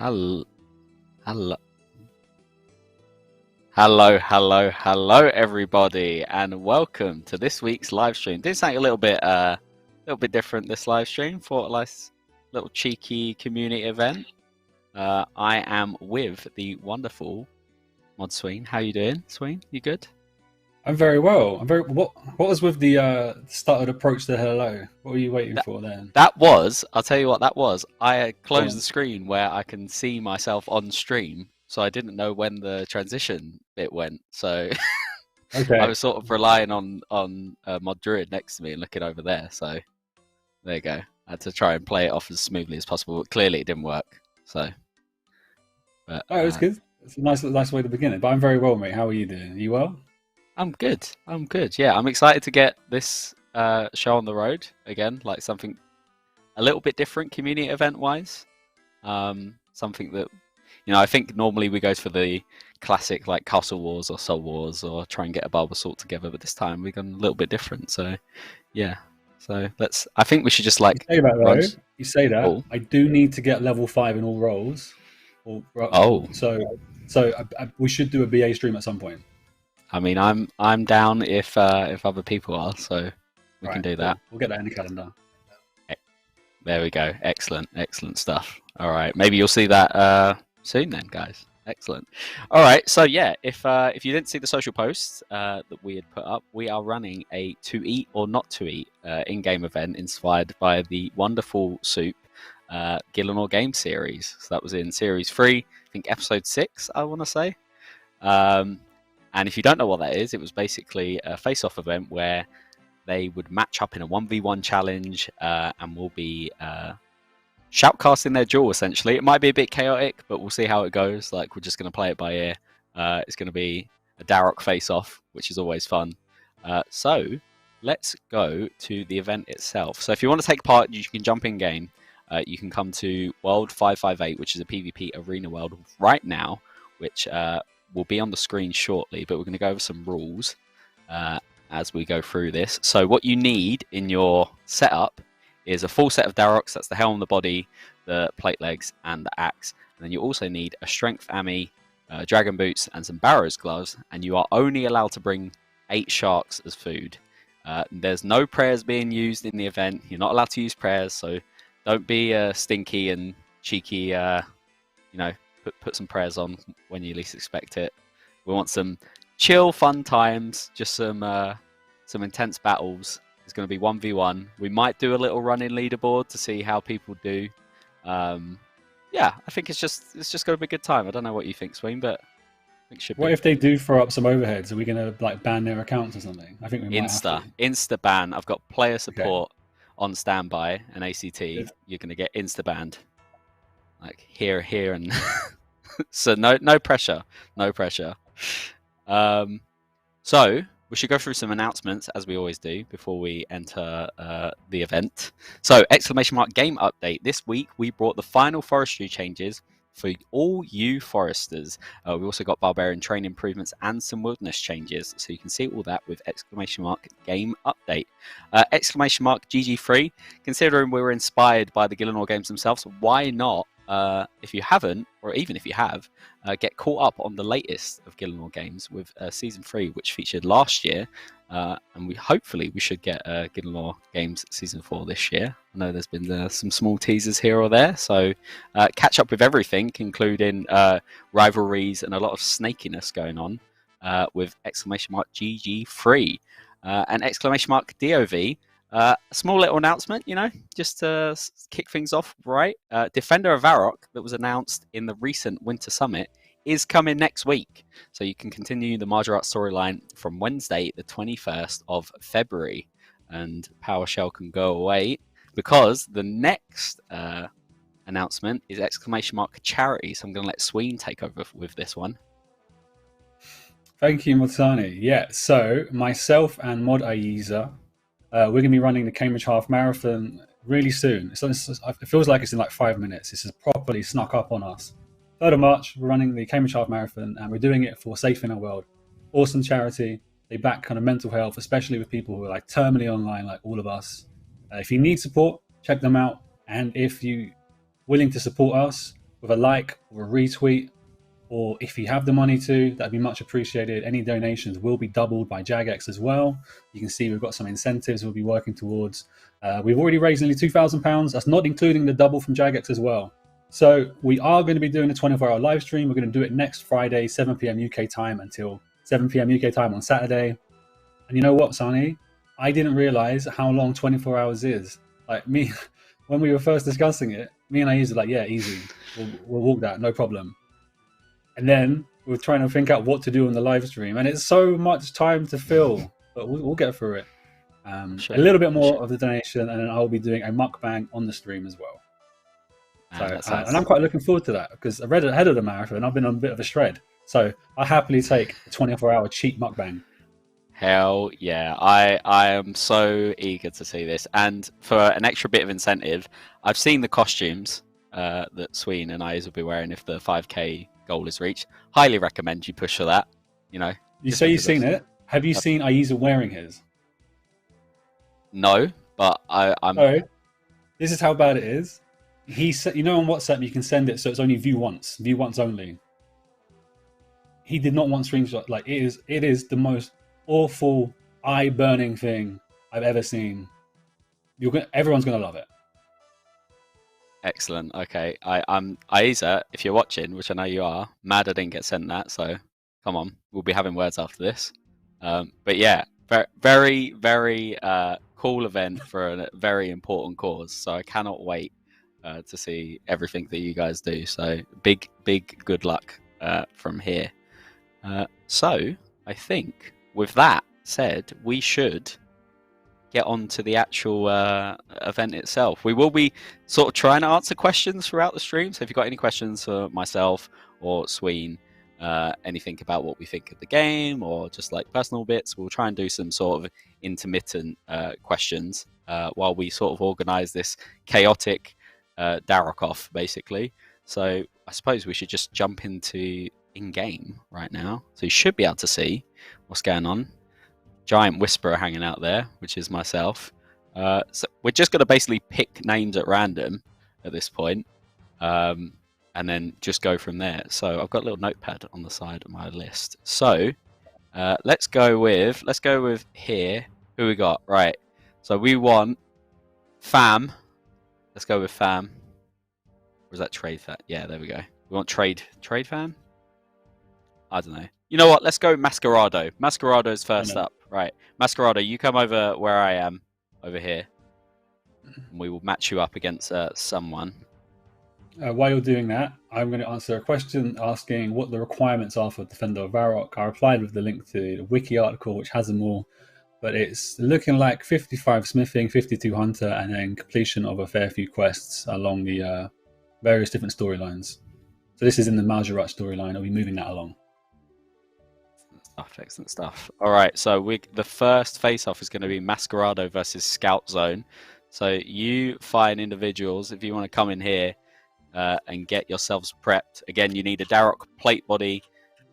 Hello, hello, hello, everybody, and welcome to this week's live stream. Doing something a little bit different. This live stream, for a nice little cheeky community event. I am with the wonderful Mods Sween. How you doing, Sween? You good? I'm very well. What was with the started approach to hello? What were you waiting for then? I'll tell you what that was. I closed the screen where I can see myself on stream, so I didn't know when the transition bit went. So okay. I was sort of relying on Mod Druid next to me and looking over there. So there you go. I had to try and play it off as smoothly as possible, but clearly it didn't work. So, but it was good. It's a nice way to begin it. But I'm very well, mate. How are you doing? Are you well? I'm good. Yeah, I'm excited to get this show on the road again, like something a little bit different community event wise. Something that, I think normally we go for the classic like Castle Wars or Soul Wars or try and get a Bulbasaur together, but this time we've gone a little bit different. So yeah. So I think we should just like you say that. I do need to get level 5 in all roles. So we should do a BA stream at some point. I mean, I'm down if other people are, so we can do that. We'll get that in the calendar. There we go. Excellent stuff. All right, maybe you'll see that soon then, guys. Excellent. All right, so yeah, if you didn't see the social posts that we had put up, we are running a to eat or not to eat in-game event inspired by the wonderful Soup Gielinor Games series. So that was in series 3, I think episode 6, I want to say. And if you don't know what that is, it was basically a face-off event where they would match up in a 1v1 challenge and we'll be shoutcasting their duel, essentially. It might be a bit chaotic, but we'll see how it goes. Like, we're just going to play it by ear. It's going to be a Darok face-off, which is always fun. So let's go to the event itself. So if you want to take part, you can jump in game. You can come to World 558, which is a PvP arena world right now, which will be on the screen shortly, but we're going to go over some rules as we go through this. So what you need in your setup is a full set of Daroks. That's the helm, the body, the plate legs, and the axe. And then you also need a strength ammy, dragon boots, and some Barrow's gloves. And you are only allowed to bring 8 sharks as food. There's no prayers being used in the event. You're not allowed to use prayers, so don't be stinky and cheeky. Put some prayers on when you least expect it. We want some chill, fun times, just some intense battles. It's going to be 1v1. We might do a little running leaderboard to see how people do. Yeah, I think it's just going to be a good time. I don't know what you think, Sween, but I think it should be. What if they do throw up some overheads? Are we going to like ban their accounts or something? I think we might Insta ban. I've got player support on standby and ACT. You're going to get insta banned. Like here, and so no pressure. So we should go through some announcements as we always do before we enter the event. So !game update. This week we brought the final forestry changes for all you foresters. We also got barbarian train improvements and some wilderness changes. So you can see all that with !game update. !GG3. Considering we were inspired by the Gielinor Games themselves, why not? If you haven't, or even if you have, get caught up on the latest of Gielinor Games with Season 3, which featured last year. And hopefully we should get Gielinor Games Season 4 this year. I know there's been some small teasers here or there, so catch up with everything, including rivalries and a lot of snakiness going on with !GG3 and !DOV. A small little announcement, just to kick things off right. Defender of Varrock, that was announced in the recent Winter Summit, is coming next week. So you can continue the Margaret storyline from Wednesday, the 21st of February. And PowerShell can go away because the next announcement is !charity. So I'm going to let Sween take over with this one. Thank you, Mods Sween. Yeah, so myself and Mod Ayiza, we're going to be running the Cambridge Half Marathon really soon. It feels like it's in like 5 minutes. This has properly snuck up on us. 3rd of March, we're running the Cambridge Half Marathon, and we're doing it for Safe in Our World. Awesome charity. They back kind of mental health, especially with people who are like terminally online, like all of us. If you need support, check them out. And if you're willing to support us, with a like or a retweet, or if you have the money to, that'd be much appreciated. Any donations will be doubled by Jagex as well. You can see we've got some incentives we'll be working towards. We've already raised nearly £2,000. That's not including the double from Jagex as well. So we are going to be doing a 24-hour live stream. We're going to do it next Friday, 7 p.m. UK time until 7 p.m. UK time on Saturday. And you know what, Sarnie? I didn't realize how long 24 hours is. Like me, when we were first discussing it, me and Ayiza were like, yeah, easy. We'll walk that, no problem. And then we were trying to think out what to do on the live stream. And it's so much time to fill, but we'll get through it. Sure. A little bit more of the donation, and then I'll be doing a mukbang on the stream as well. So, and I'm quite looking forward to that because I read ahead of the marathon. I've been on a bit of a shred, so I happily take a 24-hour cheap mukbang. Hell yeah! I am so eager to see this, and for an extra bit of incentive, I've seen the costumes that Sween and Ayiza will be wearing if the 5K goal is reached. Highly recommend you push for that. You know, you say you've seen it. Have you seen Ayiza wearing his? No, but I'm. Oh, this is how bad it is. He said, you know, on WhatsApp you can send it so it's only view once only. He did not want screenshot. Like it is the most awful, eye-burning thing I've ever seen. Everyone's gonna love it. Excellent. Okay, I'm Ayiza. If you're watching, which I know you are, mad I didn't get sent that. So come on, we'll be having words after this. But yeah, very, very cool event for a very important cause. So I cannot wait to see everything that you guys do. So big good luck from here. So I think with that said, we should get on to the actual event itself. We will be sort of trying to answer questions throughout the stream. So if you've got any questions for myself or Sween, anything about what we think of the game or just like personal bits, we'll try and do some sort of intermittent questions while we sort of organize this chaotic Darok basically. So I suppose we should just jump into in-game right now. So you should be able to see what's going on. Giant whisperer hanging out there, which is myself. So we're just going to basically pick names at random at this point, and then just go from there. So I've got a little notepad on the side of my list. So let's go with here. Who we got? Right. So we want Fam. Let's go with Fam. Or is that Trade Fam? Yeah, there we go. We want Trade Fam? I don't know. You know what? Let's go Masquerado. Masquerado's first up. Right. Masquerado, you come over where I am, over here. And we will match you up against someone. While you're doing that, I'm going to answer a question asking what the requirements are for Defender of Varrock. I replied with the link to the wiki article, which has them all. But it's looking like 55 smithing, 52 hunter, and then completion of a fair few quests along the various different storylines. So this is in the Majorat storyline. I'll be moving that along. Excellent stuff. All right, so the first face-off is going to be Masquerado versus Scout Zone. So you fine individuals, if you want to come in here and get yourselves prepped. Again, you need a Darok plate body,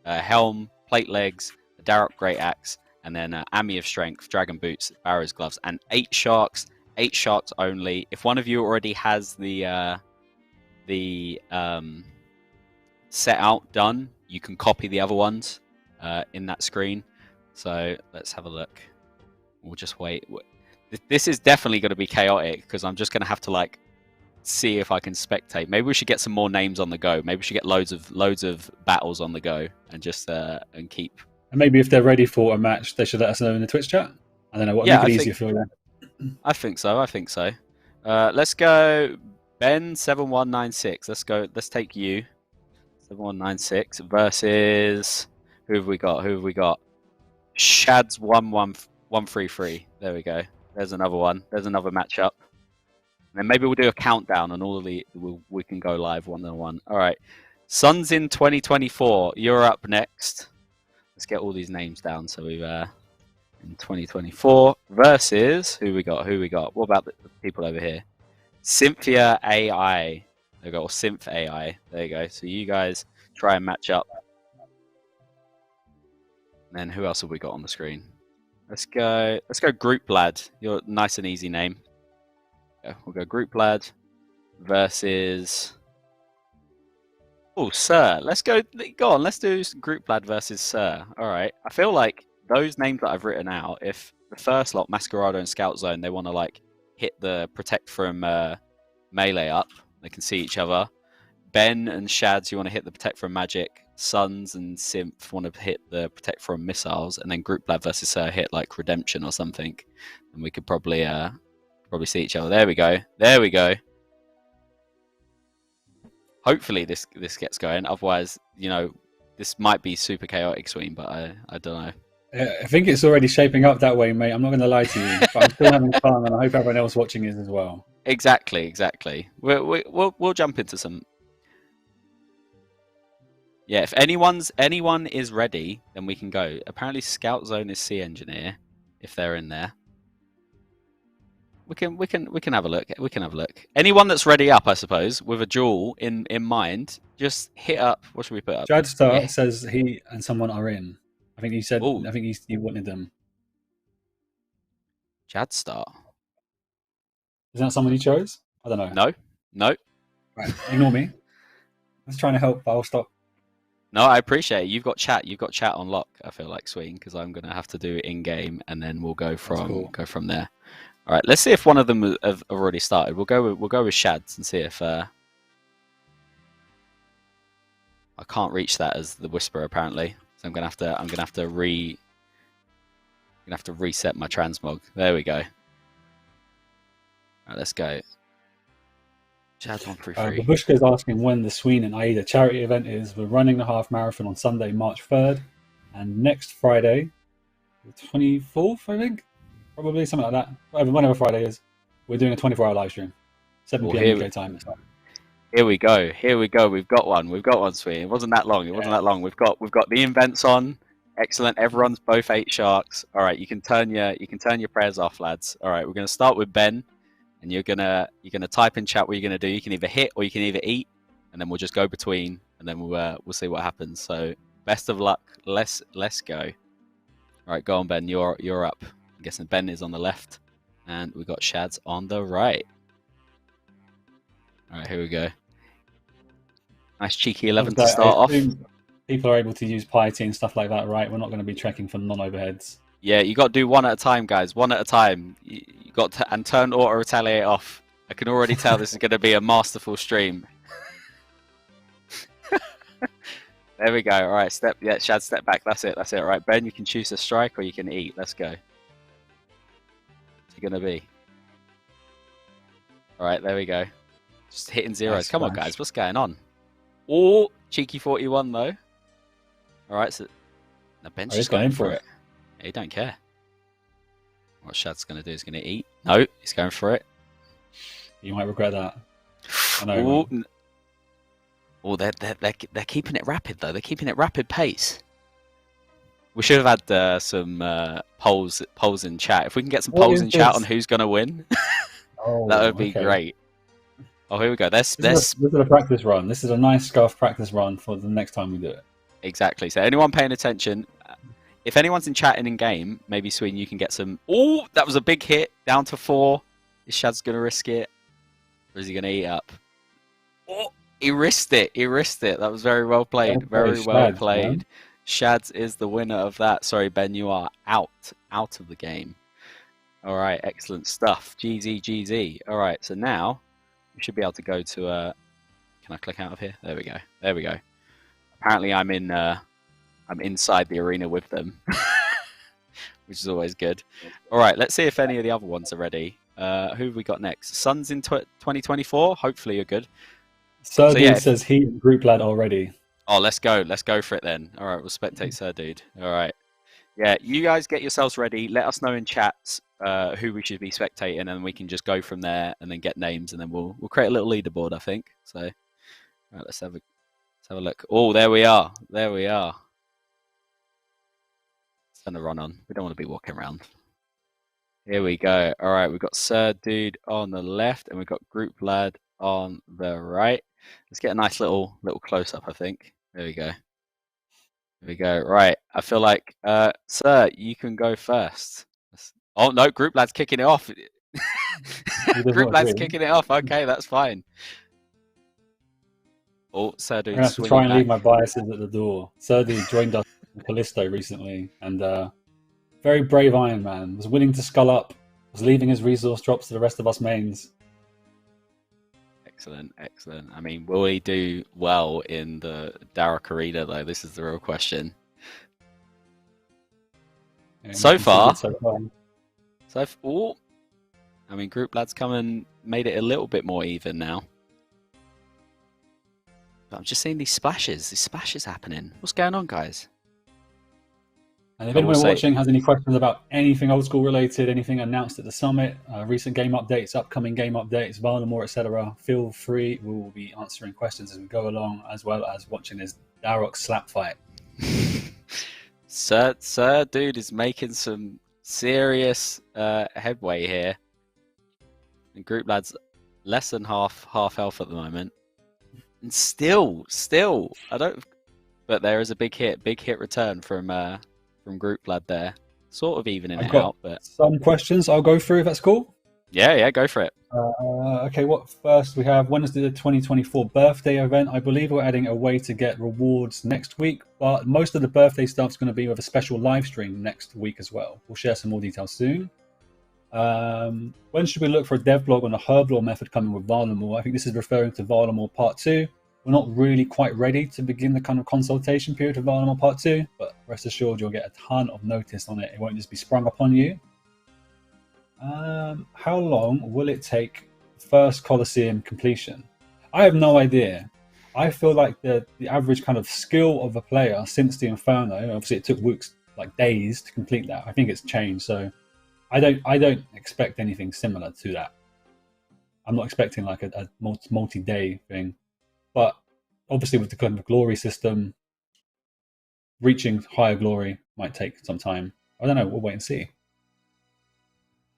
helm, plate legs, a Darok great axe, and then Ami of Strength, Dragon Boots, Barrow's Gloves, and 8 sharks. 8 sharks only. If one of you already has the set out done, you can copy the other ones in that screen. So let's have a look. We'll just wait. This is definitely going to be chaotic because I'm just going to have to like see if I can spectate. Maybe we should get some more names on the go. Maybe we should get loads of battles on the go and just and keep. And maybe if they're ready for a match, they should let us know in the Twitch chat. I don't know what make it easier for them. I think so. Let's go Ben7196. Let's go. Let's take you. 7196 versus who have we got? Shad's 11133. There we go. There's another one. There's another matchup. And then maybe we'll do a countdown and all of we can go live 1-on-1. All right. Suns in 2024. You're up next. Let's get all these names down. So we've in 2024 versus who we got? What about the people over here? Cynthia AI. There we go. Or Synth AI. There you go. So you guys try and match up. And then who else have we got on the screen? Let's go Group Lad. You're nice and easy name. Yeah, we'll go Group Lad versus Oh, Sir. Let's go. Go on. Let's do Group Lad versus Sir. All right. I feel like those names that I've written out, if the first lot, Masquerado and Scout Zone, they want to like hit the protect from melee up, they can see each other. Ben and Shads, you want to hit the protect from magic. Suns and Symph want to hit the protect from missiles, and then Group Lad versus Sir hit like redemption or something, and we could probably see each other. There we go. There we go. Hopefully this gets going. Otherwise, you know, this might be super chaotic, Sween, but I don't know. I think it's already shaping up that way, mate. I'm not going to lie to you, but I'm still having fun, and I hope everyone else watching is as well. Exactly. We'll jump into some. Yeah, if anyone is ready, then we can go. Apparently, Scout Zone is Sea Engineer, if they're in there. We can have a look. We can have a look. Anyone that's ready up, I suppose, with a duel in mind, just hit up. What should we put up? Jadstar says he and someone are in. I think he said. Ooh. I think he wanted them. Jadstar. Is that someone he chose? I don't know. No. Right, ignore me. I was trying to help, but I'll stop. No, I appreciate it. You've got chat on lock. I feel like, Sween, because I'm gonna have to do it in game, and then we'll go from there. All right, let's see if one of them have already started. We'll go with Shads and see if I can't reach that as the Whisperer apparently. So I'm gonna have to reset my transmog. There we go. All right, let's go. Shads 133. Babushka is asking when the Sween and Ayiza charity event is. We're running the half marathon on Sunday, March 3rd, and next Friday, the 24th, I think. Probably something like that. Whenever Friday is, we're doing a 24-hour live stream, 7 p.m. UK time. Here we go. We've got one, Sween. It wasn't that long. We've got the invents on. Excellent. Everyone's both 8 sharks. All right, you can turn your prayers off, lads. All right, we're gonna start with Ben, and you're gonna type in chat what you're gonna do. You can either hit or you can either eat, and then we'll just go between, and then we'll see what happens. So best of luck. Let's go. All right, go on, Ben. You're up. I'm guessing Ben is on the left, and we've got Shads on the right. All right, here we go. Nice cheeky 11 to start off. People are able to use piety and stuff like that, right? We're not going to be trekking for non-overheads. Yeah, you got to do one at a time, guys. One at a time. You got to and turn auto retaliate off. I can already tell this is going to be a masterful stream. There we go. All right, Shad, step back. That's it. All right, Ben, you can choose to strike or you can eat. Let's go. Gonna be. All right, there we go. Just hitting zeros. Nice. Come on, guys. What's going on? Oh, cheeky 41 though. All right, so the bench is going for it. Yeah, he don't care. What Shad's gonna do is gonna eat. No, he's going for it. You might regret that. I know. They're keeping it rapid though. They're keeping it rapid pace. We should have had some polls in chat. If we can get some polls in chat on who's going to win, that would be great. Oh, here we go. This is a practice run. This is a nice scarf practice run for the next time we do it. Exactly. So anyone paying attention, if anyone's in chat and in game, maybe Sween, you can get some. Oh, that was a big hit. Down to 4. Is Shad's going to risk it? Or is he going to eat up? Oh, he risked it. That was very well played. Very well played. Man. Shads is the winner of that. Sorry, Ben, you are out of the game. All right, excellent stuff. GZ. All right, so now we should be able to go to. Can I click out of here? There we go. Apparently, I'm inside the arena with them, which is always good. All right, let's see if any of the other ones are ready. Who have we got next? Suns in 2024. Hopefully, you're good. So says he and Group Lad already. Oh, let's go for it then. All right, we'll spectate Sir Dude. All right. Yeah, you guys get yourselves ready. Let us know in chats who we should be spectating, and then we can just go from there and then get names, and then we'll create a little leaderboard, I think. So, all right, let's have a look. Oh, there we are. It's gonna run on. We don't want to be walking around. Here we go. All right, we've got Sir Dude on the left, and we've got Group Lad on the right. Let's get a nice little close up, I think. There we go. Right. I feel like, Sir, you can go first. Oh, no, Group Lad's kicking it off. Group Lad's kicking it off. Okay, that's fine. Oh, Sir I'm Dude gonna have to try swinging and back. leave my biases at the door. Serdi joined us in Callisto recently, and very brave Iron Man. Was willing to skull up. Was leaving his resource drops to the rest of us mains. Excellent, excellent. I mean, will he do well in the Darrock Arena, though? This is the real question. Yeah, So far, oh, I mean, Group Lads come and made it a little bit more even now. But I'm just seeing these splashes happening. What's going on, guys? and if anyone watching has any questions about anything old school related, anything announced at the summit, recent game updates, upcoming game updates, Varnamore, etc., feel free. We will be answering questions as we go along, as well as watching this Darrock slap fight. Sir Dude is making some serious headway here. And Group Lads less than half health at the moment. And still, I don't. But there is a big hit return from Group Lad there, sort of evening it out. But some questions I'll go through if that's cool. Yeah, go for it. Okay, what first we have? When is the 2024 birthday event? I believe we're adding a way to get rewards next week, but most of the birthday stuff is going to be with a special live stream next week as well. We'll share some more details soon. When should we look for a devlog on the herblore method coming with Varnamore? I think this is referring to Varnamore Part 2. We're not really quite ready to begin the kind of consultation period of Varnamore Part 2, but rest assured you'll get a ton of notice on it. It won't just be sprung upon you. How long will it take first Colosseum completion? I have no idea. I feel like the average kind of skill of a player since the Inferno, obviously it took weeks, like days to complete that. I think it's changed, so I don't expect anything similar to that. I'm not expecting like a multi-day thing, but obviously with the kind of glory system, reaching higher glory might take some time. I don't know. We'll wait and see.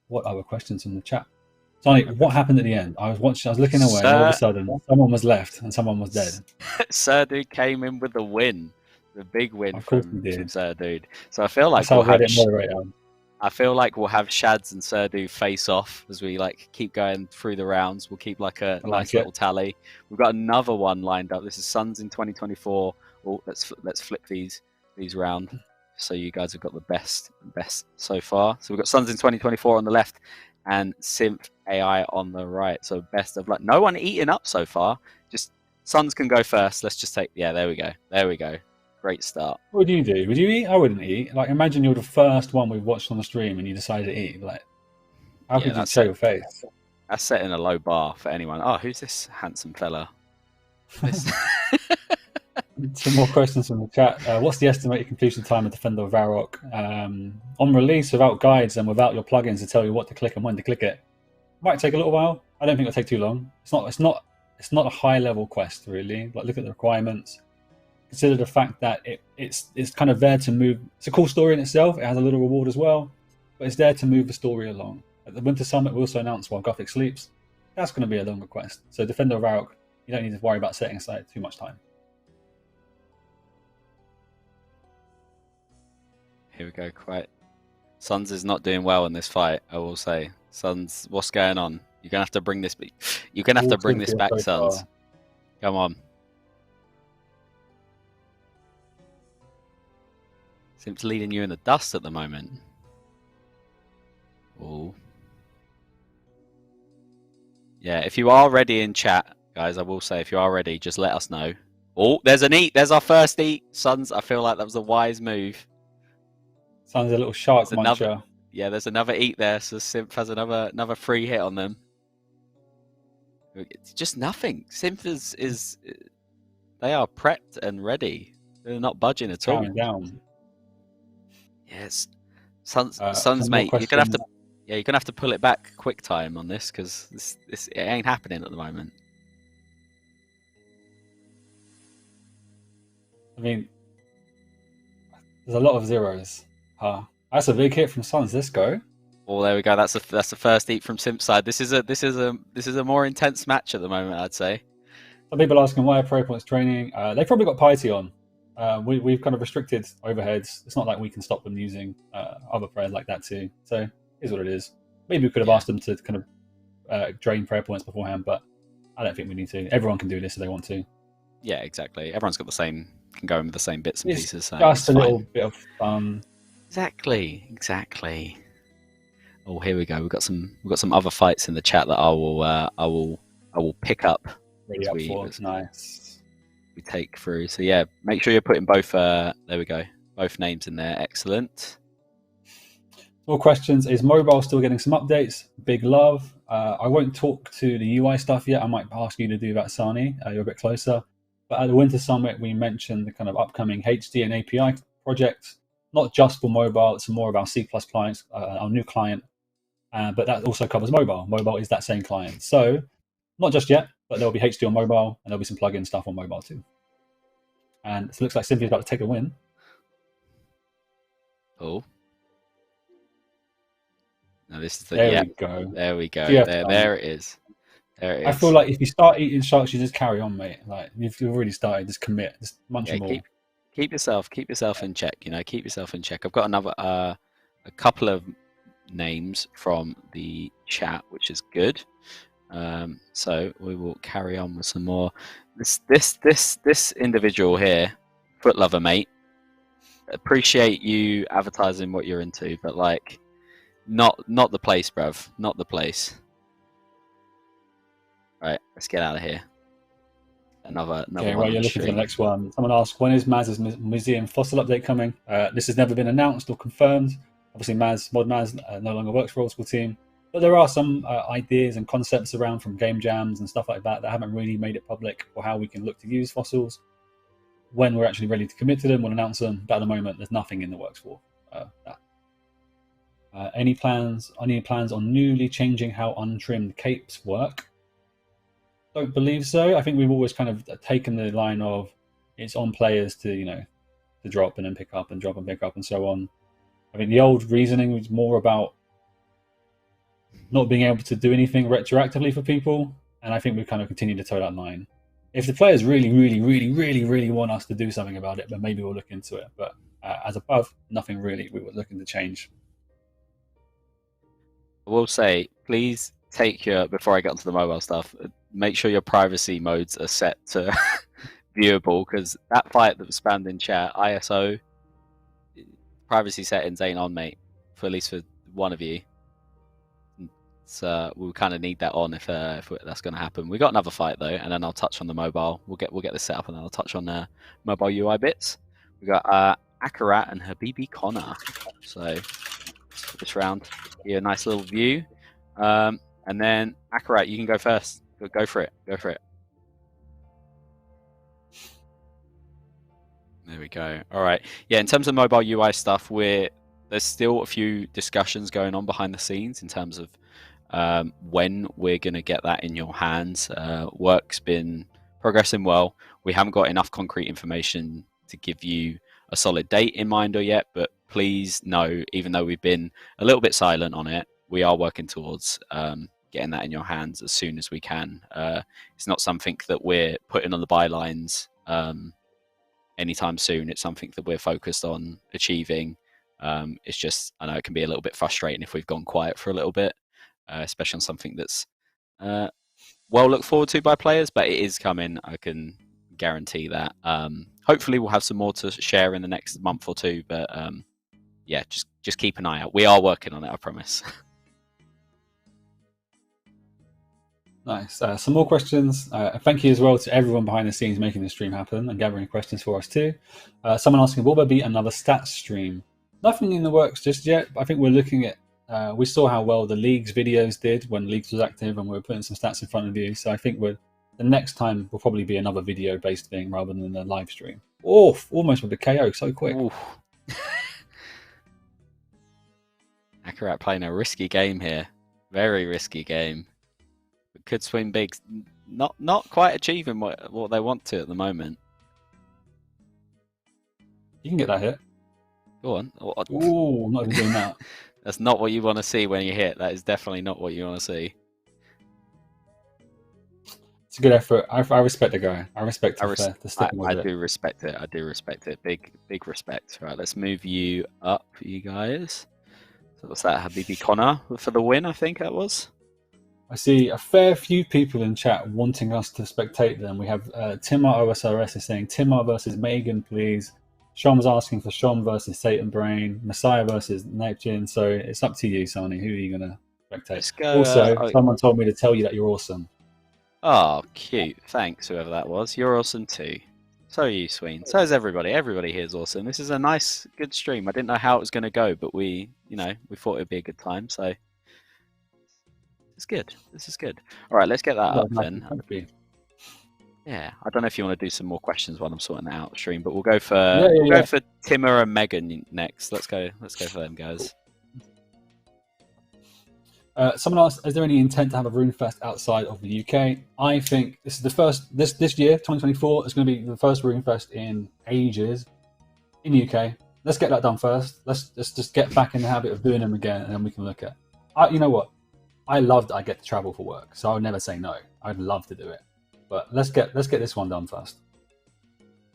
What other questions in the chat? Sonny, what happened at the end? I was looking away, and all of a sudden, someone was left and someone was dead. Sir Dude came in with the win, the big win from Sir Dude. So I feel like I feel like we'll have Shads and Sir Dude face off as we like keep going through the rounds. We'll keep like a nice little tally. We've got another one lined up. This is Suns in 2024. Oh, let's flip these round. So you guys have got the best so far. So we've got Suns in 2024 on the left and Synth AI on the right. So best of luck. No one eating up so far. Just Suns can go first. Let's just take, yeah, there we go. Great start. What would you do? Would you eat? I wouldn't eat. Like, imagine you're the first one we've watched on the stream and you decided to eat. Like, how could you show your face? That's setting a low bar for anyone. Oh, who's this handsome fella? Some more questions from the chat. What's the estimated completion time of Defender of Varrock? On release, without guides and without your plugins to tell you what to click and when to click it, might take a little while. I don't think it'll take too long. It's not a high level quest really. Like, look at the requirements. Consider the fact that it's kind of there to move. It's a cool story in itself. It has a little reward as well, but it's there to move the story along. At the Winter Summit, we also announced while Gothic sleeps. That's going to be a longer quest. So Defender of Varrock, you don't need to worry about setting aside too much time. Here we go. Quite. Suns is not doing well in this fight. I will say, Suns, what's going on? You're gonna have to bring this. You're gonna have to bring this back, Suns. Come on. Seems leading you in the dust at the moment. Oh. Yeah, if you are ready in chat, guys, I will say if you are ready, just let us know. Oh, there's an eat. There's our first eat. Suns, I feel like that was a wise move. Sounds a little shark muncher. Yeah, there's another eat there, so Synth has another free hit on them. It's just nothing. Synth is they are prepped and ready. They're not budging at all. Down. Yes, Suns, mate. You're gonna have to pull it back quick time on this because this it ain't happening at the moment. I mean, there's a lot of zeros. That's a big hit from Suns. Let's go. Oh, there we go. That's the first eat from Simp side. This is a more intense match at the moment, I'd say. Some people asking why are Pro Points training. They've probably got piety on. We've kind of restricted overheads. It's not like we can stop them using other prayers like that too. So here's what it is. Maybe we could have asked them to kind of drain prayer points beforehand, but I don't think we need to. Everyone can do this if they want to. Yeah, exactly. Everyone's got the same, can go in with the same bits and It's pieces. So just it's a fine. little bit of fun. Exactly. Oh, here we go. We've got some other fights in the chat that I will pick up Really as up we for. Nice. we take through. So yeah, make sure you're putting both. There we go. Both names in there. Excellent. More questions. Is mobile still getting some updates? Big love. I won't talk to the UI stuff yet. I might ask you to do that, Sarnie. You're a bit closer. But at the Winter Summit, we mentioned the kind of upcoming HD and API project, not just for mobile. It's more about C++ clients, our new client. But that also covers mobile. Mobile is that same client. So not just yet, but there'll be HD on mobile, and there'll be some plugin stuff on mobile too. And it looks like Cynthia's about to take a win. Oh. No, this is the There we go. There we go. GF There it is. There it is. I feel like if you start eating sharks, you just carry on, mate. Like you've already started, just commit, just munch more. Keep yourself in check. You know, keep yourself in check. I've got another a couple of names from the chat, which is good. So we will carry on with some more. This individual here, foot lover, mate. Appreciate you advertising what you're into, but like, not the place, bruv. Not the place. Right, let's get out of here. Another Okay, one. right, you're looking for the next one. Someone asked, when is Maz's museum fossil update coming? This has never been announced or confirmed. Obviously, Mod Maz no longer works for Old School Team, but there are some ideas and concepts around from game jams and stuff like that that haven't really made it public for how we can look to use fossils. When we're actually ready to commit to them, we'll announce them. But at the moment, there's nothing in the works for that. Any plans on newly changing how untrimmed capes work? Don't believe so. I think we've always kind of taken the line of it's on players to to drop and then pick up and drop and pick up and so on. I think the old reasoning was more about not being able to do anything retroactively for people, and I think we've kind of continued to toe that line. If the players really want us to do something about it, then maybe we'll look into it. But as above, nothing really we were looking to change. I will say, please take before I get onto the mobile stuff, make sure your privacy modes are set to viewable, because that fight that was spammed in chat, ISO, privacy settings ain't on, mate, for at least for one of you. So we'll kind of need that on if that's going to happen. We got another fight though, and then I'll touch on the mobile. We'll get this set up, and then I'll touch on the mobile UI bits. We got Akarat and Habibi Connor. So for this round, give you a nice little view, and then Akarat, you can go first. Go for it. Go for it. There we go. All right. Yeah, in terms of mobile UI stuff, there's still a few discussions going on behind the scenes in terms of when we're going to get that in your hands. Work's been progressing well. We haven't got enough concrete information to give you a solid date in mind or yet, but please know, even though we've been a little bit silent on it, we are working towards getting that in your hands as soon as we can. It's not something that we're putting on the bylines anytime soon. It's something that we're focused on achieving. It's just, I know it can be a little bit frustrating if we've gone quiet for a little bit, especially on something that's well looked forward to by players, but it is coming. I can guarantee that. Hopefully we'll have some more to share in the next month or two, but yeah, just keep an eye out. We are working on it, I promise. Nice. Some more questions. Thank you as well to everyone behind the scenes making the stream happen and gathering questions for us too. Someone asking, will there be another stats stream? Nothing in the works just yet. I think we're looking at, we saw how well the Leagues videos did when Leagues was active, and we were putting some stats in front of you. So I think the next time will probably be another video based thing rather than a live stream. Oh, almost with the KO so quick. Akarat playing a risky game here. Very risky game. Could swing big. Not quite achieving what they want to at the moment. You can get that hit. Go on. Ooh, I'm not even doing that. That's not what you want to see when you hit. That is definitely not what you want to see. It's a good effort. I respect the guy. I respect the sticking with it. I do respect it. I do respect it. Big respect. Right, let's move you up, you guys. So what's that? Habibi Connor for the win, I think that was. I see a fair few people in chat wanting us to spectate them. We have Timmer OSRS is saying Timmer versus Megan, please. Shom's asking for Shom versus Satan Brain. Messiah versus Neptune. So it's up to you, Sarnie. Who are you going to spectate? Let's go. Also, someone told me to tell you that you're awesome. Oh, cute. Thanks, whoever that was. You're awesome too. So are you, Sween. So is everybody. Everybody here is awesome. This is a nice, good stream. I didn't know how it was going to go, but we thought it'd be a good time. So it's good. This is good. All right, let's get that up then. Yeah, I don't know if you want to do some more questions while I'm sorting that out stream, but we'll go for go for Timmer and Megan next. Let's go for them, guys. Someone asked, is there any intent to have a RuneFest outside of the UK? I think this is the first, this year, 2024, is going to be the first RuneFest in ages in the UK. Let's get that done first. Let's just get back in the habit of doing them again, and then we can look at. You know what? I get to travel for work, so I would never say no. I'd love to do it, but let's get this one done first.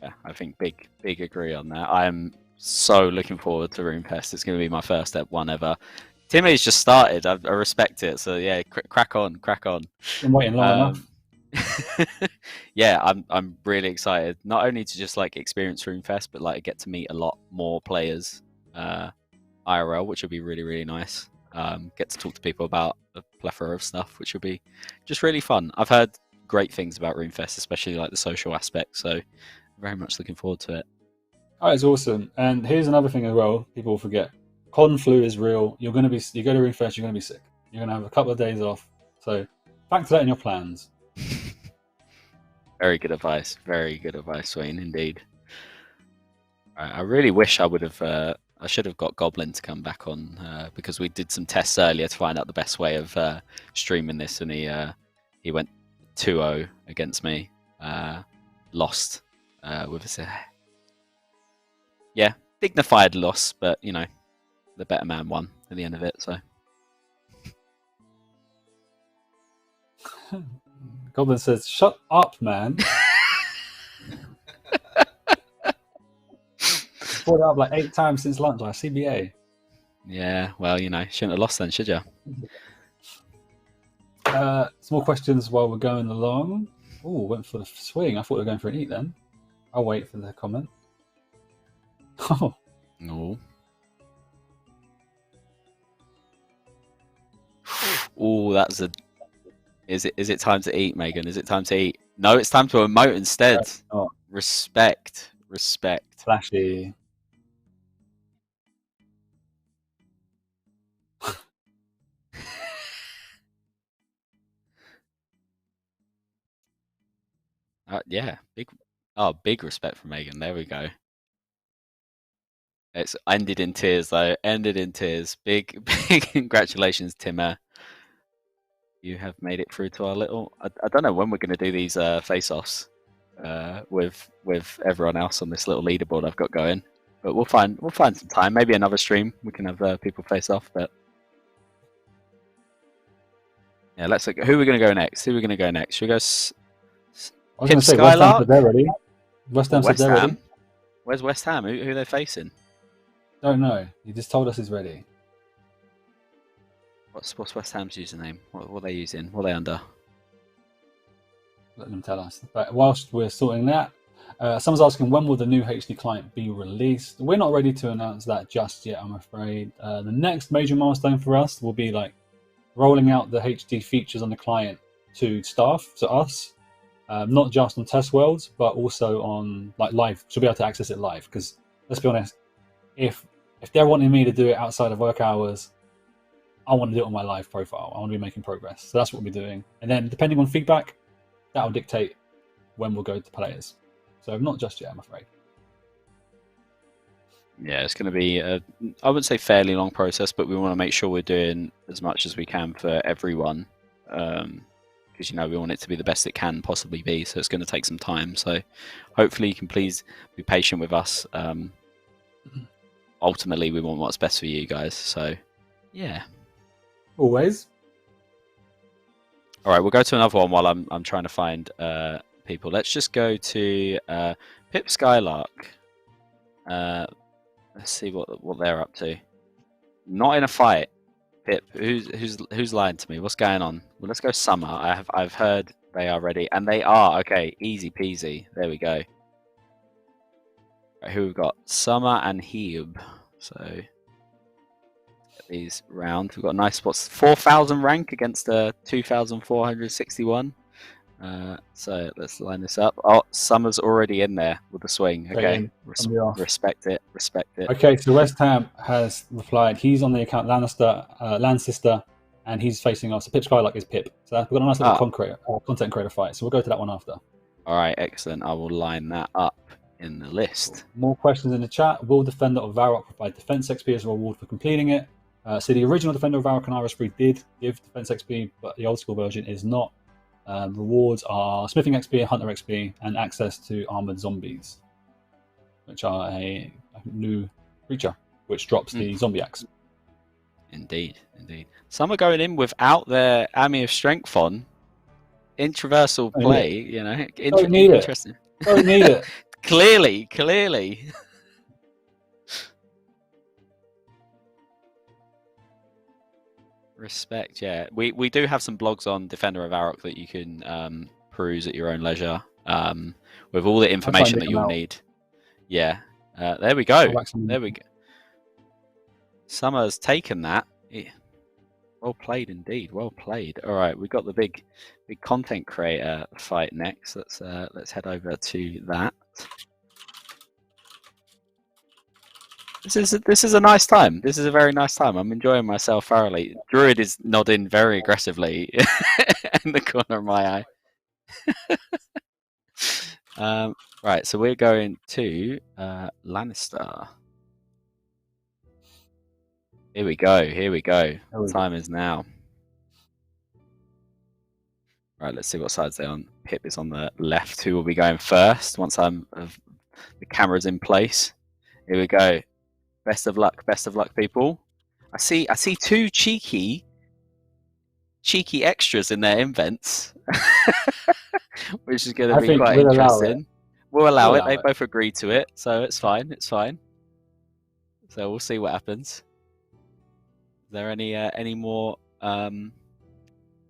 Yeah, I think big agree on that. I'm so looking forward to RuneFest. It's going to be my first one ever. Timmy's just started. I respect it. So yeah, crack on. I'm waiting long enough. Yeah, I'm really excited. Not only to just like experience RuneFest, but like get to meet a lot more players IRL, which will be really, really nice. Get to talk to people about a plethora of stuff, which will be just really fun. I've heard great things about RuneFest, especially like the social aspect. So very much looking forward to it. Oh, it's awesome. And here's another thing as well. People will forget. Con flu is real. You go to RuneFest, you're going to be sick. You're going to have a couple of days off. So factor that in your plans. Very good advice. Very good advice, Sween, indeed. I really wish I should have got Goblin to come back on because we did some tests earlier to find out the best way of streaming this, and he went 2-0 against me. Lost with a dignified loss, but you know, the better man won at the end of it. So Goblin says, "Shut up, man." Brought it up like 8 times since lunch, like CBA. Yeah, well, you know, shouldn't have lost then, should you? Some more questions while we're going along. Oh, went for the swing. I thought we were going for an eat then. I'll wait for the comment. Oh. No. Oh, that's a. Is it time to eat, Megan? Is it time to eat? No, it's time to emote instead. Oh. Respect. Flashy. Yeah, big respect for Megan. There we go. It's ended in tears though. Big congratulations, Timmer. You have made it through to our little. I don't know when we're going to do these face-offs with everyone else on this little leaderboard I've got going, but we'll find some time. Maybe another stream we can have people face off. But yeah, let's look. Who are we going to go next? Should we go? I was going to say West Ham said they're ready. West Ham said they're ready. Where's West Ham? Who are they facing? Don't know. He just told us he's ready. What's West Ham's username? What are they using? What are they under? Let them tell us. But whilst we're sorting that, someone's asking, when will the new HD client be released? We're not ready to announce that just yet, I'm afraid. The next major milestone for us will be like rolling out the HD features on the client to staff, to us, not just on test worlds, but also on like live. So we'll be able to access it live. Because let's be honest, if they're wanting me to do it outside of work hours, I want to do it on my live profile. I want to be making progress. So that's what we're doing. And then depending on feedback, that will dictate when we'll go to players. So not just yet, I'm afraid. Yeah, it's going to be, I wouldn't say fairly long process, but we want to make sure we're doing as much as we can for everyone. Because, you know, we want it to be the best it can possibly be. So it's going to take some time. So hopefully you can please be patient with us. Ultimately, we want what's best for you guys. So, yeah. Always. All right, we'll go to another one while I'm trying to find people. Let's just go to Pip Skylark. Let's see what they're up to. Not in a fight. Pip, who's lying to me? What's going on? Well, let's go Summer. I've heard they are ready, and they are. Okay, easy peasy. There we go. Right, who we've got? Summer and Hebe. So get these round. We've got nice spots. 4,000 rank against a 2,461. So let's line this up. Oh, Summer's already in there with the swing. Okay, respect it. Respect it. Okay, so West Ham has replied. He's on the account Lancaster, and he's facing us. So Pip Skylark is Pip. So we've got a nice little content creator fight. So we'll go to that one after. All right, excellent. I will line that up in the list. More questions in the chat. Will Defender of Varrock provide defense XP as a reward for completing it? So the original Defender of Varrock and Iris Free did give defense XP, but the old school version is not. Rewards are Smithing XP, Hunter XP, and access to Armored Zombies, which are a new creature, which drops the Zombie Axe. Indeed, indeed. Some are going in without their Army of Strength on. Intraversal play, you know. Interesting. Don't need it. Clearly. Respect, yeah. We do have some blogs on Defender of Varrock that you can peruse at your own leisure, with all the information that you'll need. Yeah. There we go. There we go. Summer's taken that. Well played indeed. Well played. All right, we've got the big content creator fight next. Let's head over to that. This is a nice time. This is a very nice time. I'm enjoying myself thoroughly. Druid is nodding very aggressively in the corner of my eye. Right, so we're going to Lannister. Here we go. Time is now. Right, let's see what sides they're on. Pip is on the left. Who will be going first once the camera's in place? Here we go. Best of luck, people. I see two cheeky extras in their invents, which is going to be quite interesting. We'll allow it. They both agreed to it, so it's fine. So we'll see what happens. Is there any more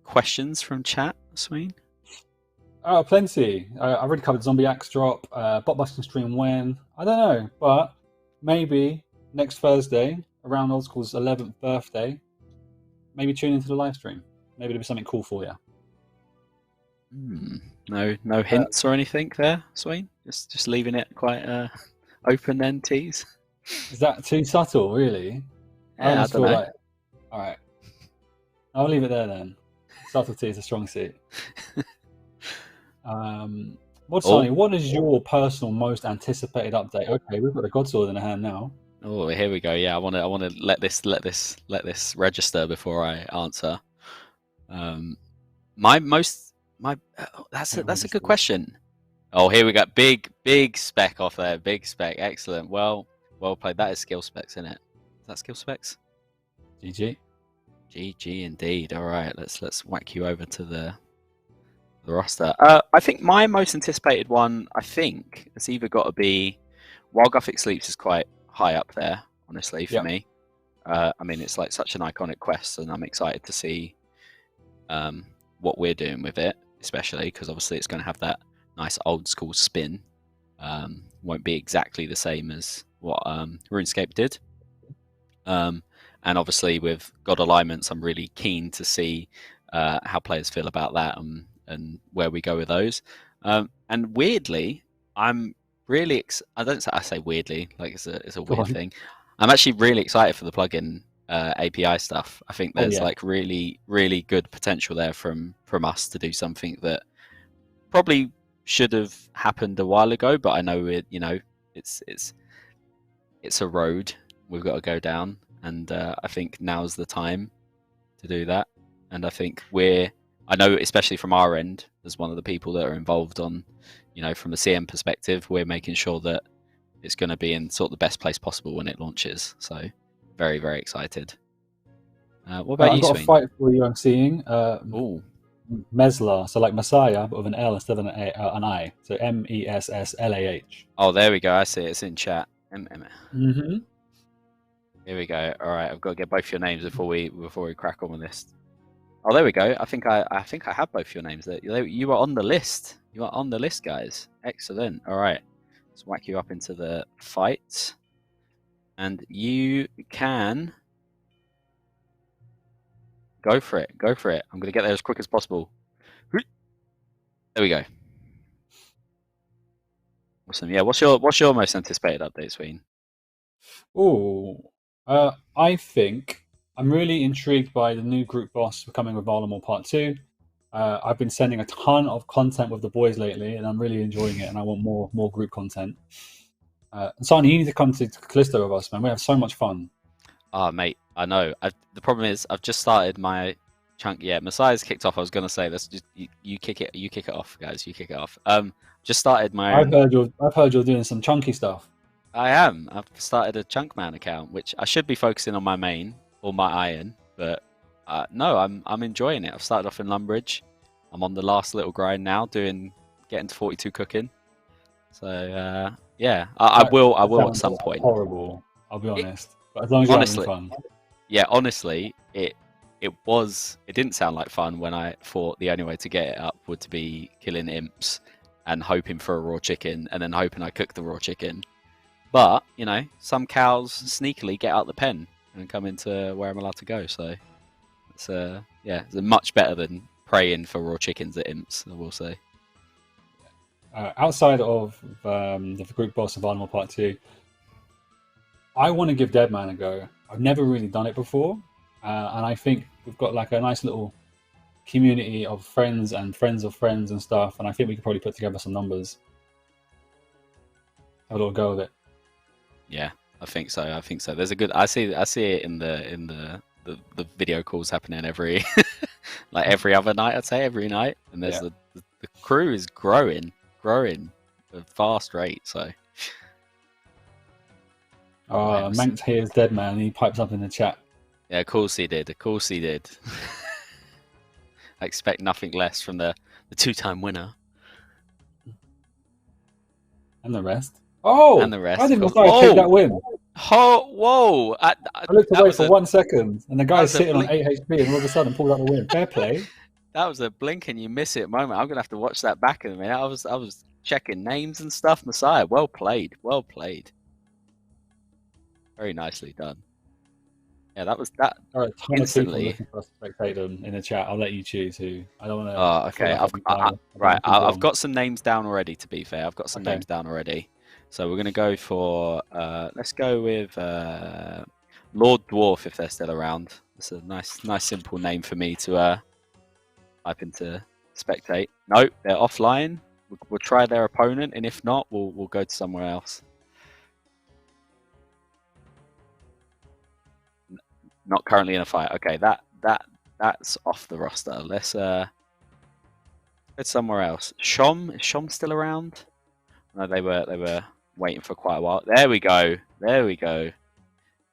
questions from chat, Sween? Oh, plenty. I already covered Zombie Axe drop, bot busting stream when. I don't know, but maybe next Thursday, around Old School's 11th birthday, maybe tune into the live stream. Maybe there'll be something cool for you. No hints or anything there, Sween? Just leaving it quite open then, tease. Is that too subtle, really? Yeah, I don't know. All right. I'll leave it there then. Subtlety is a strong suit. Mods Sween, what is your personal most anticipated update? Okay, we've got the Godsword in the hand now. Oh, here we go. Yeah, I want to let this register before I answer. That's a good question. Oh, here we go. Big spec off there. Big spec. Excellent. Well played. That is skill specs, isn't it? Is that skill specs? GG indeed. All right, let's whack you over to the roster. I think my most anticipated one, it's either got to be While Gothic Sleeps is quite high up there, honestly, for me. I mean, it's like such an iconic quest, and I'm excited to see what we're doing with it, especially because obviously it's going to have that nice old school spin. Won't be exactly the same as what RuneScape did. And obviously with God Alignments, I'm really keen to see how players feel about that and where we go with those. And weirdly, I'm really I say weirdly, like it's a weird thing. I'm actually really excited for the plugin API stuff. I think there's like really, really good potential there from us to do something that probably should have happened a while ago, but I know it's a road we've got to go down, and I think now's the time to do that. And I think I know, especially from our end, as one of the people that are involved on, from the CM perspective, we're making sure that it's going to be in sort of the best place possible when it launches. So very, very excited. What about you, Sween? I've got a fight for you I'm seeing. Meslah, so like Messiah, but with an L instead of an I. So Messlah. Oh, there we go. I see it. It's in chat. Mm-hmm. Here we go. All right, I've got to get both your names before we crack on with this. Oh, there we go. I think I have both your names. You are on the list. You are on the list, guys. Excellent. All right, let's whack you up into the fight, and you can go for it. Go for it. I'm gonna get there as quick as possible. There we go. Awesome. Yeah. What's your most anticipated update, Sween? Oh, I think I'm really intrigued by the new group boss coming with Valamore Part 2. I've been sending a ton of content with the boys lately, and I'm really enjoying it, and I want more group content. And Sarnie, you need to come to Callisto with us, man. We have so much fun. Oh, mate, I know. The problem is I've just started my chunk. Yeah, Messiah's kicked off. I was gonna say this. Just you kick it. You kick it off, guys. You kick it off. Just started my. I've heard you're doing some chunky stuff. I am. I've started a Chunkman account, which I should be focusing on my main or my iron, but no, I'm enjoying it. I've started off in Lumbridge. I'm on the last little grind now, getting to 42 cooking. So yeah, I will at some point. Horrible. I'll be honest. But as long as you're having fun. Yeah, honestly, it didn't sound like fun when I thought the only way to get it up would to be killing imps and hoping for a raw chicken and then hoping I cook the raw chicken. But, you know, some cows sneakily get out the pen and come into where I'm allowed to go. So it's it's much better than praying for raw chickens at imps, I will say. Outside of the group boss of Animal Part 2, I want to give Deadman a go. I've never really done it before, and I think we've got like a nice little community of friends and friends of friends and stuff, and I think we could probably put together some numbers. Have a little go of it. Yeah, I think so. There's a good. I see it in the video calls happening every like every other night. I'd say every night, and there's the crew is growing at a fast rate. So. Oh, Manx hears Deadman and he pipes up in the chat. Yeah, of course he did. I expect nothing less from the two-time winner. And the rest. Oh! And the rest. I didn't take that win. Oh, whoa! I looked away for 1 second, and the guy's sitting on 8 HP, and all of a sudden pulled out the win. Fair play. That was a blink and you miss it moment. I'm gonna have to watch that back in a minute. I was checking names and stuff. Messiah, well played. Very nicely done. Yeah, that was that. All right, instantly. Looking for us to spectate them in the chat. I'll let you choose who. I don't want to. Oh, okay. I've got some names down already. To be fair, I've got some names down already. So we're gonna go for. Let's go with Lord Dwarf if they're still around. It's a nice simple name for me to type into spectate. No, they're offline. We'll try their opponent, and if not, we'll go to somewhere else. Not currently in a fight. Okay, that's off the roster. Let's go somewhere else. Shom, is Shom still around? No, they were waiting for quite a while. There we go.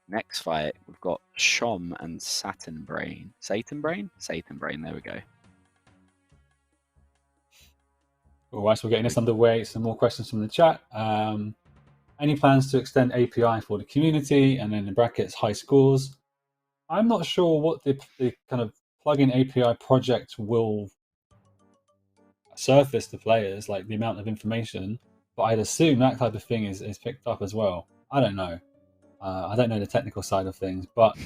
Next fight, we've got Shom and Saturn Brain. Satan Brain. There we go. All right, so we're getting this underway. Some more questions from the chat. Any plans to extend API for the community? And then in brackets, high scores. I'm not sure what the kind of plugin API project will surface to players, like the amount of information, but I'd assume that type of thing is picked up as well. I don't know. I don't know the technical side of things, but